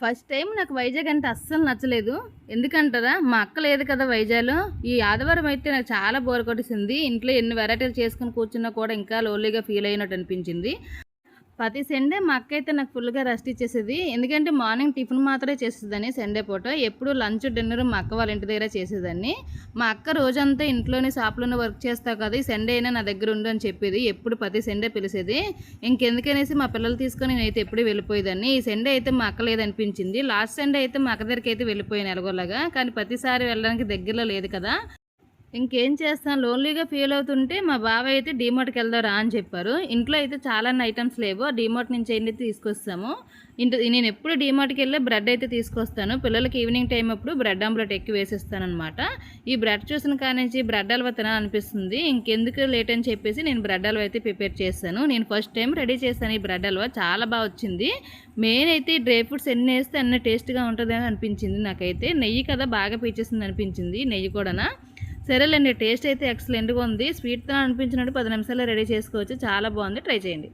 First time నాకు వైజాగ్ అంటే అస్సలు నచ్చలేదు. ఎందుకంటారా, మా అక్క లేదు కదా వైజాగ్‌లో. ఈ ఆదివారం అయితే నాకు చాలా బోర్ కొట్టేసింది. ఇంట్లో ఎన్ని వెరైటీలు చేసుకొని కూర్చున్నా కూడా ఇంకా లోన్లీగా ఫీల్ అయినట్టు అనిపించింది. ప్రతి సండే మా అక్క అయితే నాకు ఫుల్‌గా రెస్ట్ ఇచ్చేసేది. ఎందుకంటే మార్నింగ్ టిఫిన్ మాత్రమే చేసేదాన్ని సండే పూట. ఎప్పుడు లంచ్, డిన్నర్ మా అక్క వాళ్ళ ఇంటి దగ్గరే చేసేదాన్ని. మా అక్క రోజంతా ఇంట్లోనే షాప్‌లోనే వర్క్ చేస్తావు కదా! ఈ సండే అయినా నా దగ్గర ఉండు అని చెప్పేది. ఎప్పుడు ప్రతి సండే పిలిసేది. ఇంకెందుకనేసి మా పిల్లలు తీసుకొని నేనైతే ఎప్పుడూ వెళ్ళిపోయేదాన్ని. ఈ సండే అయితే మా అక్క లేదనిపించింది. లాస్ట్ సండే అయితే మా అక్క దగ్గరికైతే వెళ్ళిపోయాను ఎలాగోలాగా. కానీ ప్రతిసారి వెళ్ళడానికి దగ్గరలో లేదు కదా! ఇంకేం చేస్తాను, లోన్లీగా ఫీల్ అవుతుంటే మా బాబాయ్ అయితే డీమార్ట్‌కి వెళ్దాం రా అని చెప్పారు. ఇంట్లో అయితే చాలానే ఐటమ్స్ లేవు. డీమార్ట్ నుంచి అయితే తీసుకొస్తాము. నేను ఎప్పుడు డీమార్ట్‌కి వెళ్ళి బ్రెడ్ అయితే తీసుకొస్తాను. పిల్లలకి ఈవినింగ్ టైం అప్పుడు బ్రెడ్ ఆమ్లెట్ ఎక్కువ వేసిస్తాననమాట. ఈ బ్రెడ్ చూసిన కానించి బ్రెడ్ హల్వా తినాలనిపిస్తుంది. ఇంకెందుకు లేట్ అని చెప్పేసి నేను బ్రెడ్ హల్వా అయితే ప్రిపేర్ చేశాను. నేను ఫస్ట్ టైం రెడీ చేశాను ఈ బ్రెడ్ హల్వా. చాలా బాగా వచ్చింది. మెయిన్ అయితే ఈ డ్రై ఫ్రూట్స్ ఎన్ని వేస్తే అన్ని టేస్ట్‌గా ఉంటుందని అనిపించింది నాకైతే. నెయ్యి కదా బాగా పీచేసింది అనిపించింది, నెయ్యి కూడానా. సరేలేండి, టేస్ట్ అయితే ఎక్సలెంట్‌గా ఉంది. స్వీట్‌తో అనిపించినట్టు 10 నిమిషాల్లో రెడీ చేసుకోవచ్చు. చాలా బాగుంది, ట్రై చేయండి.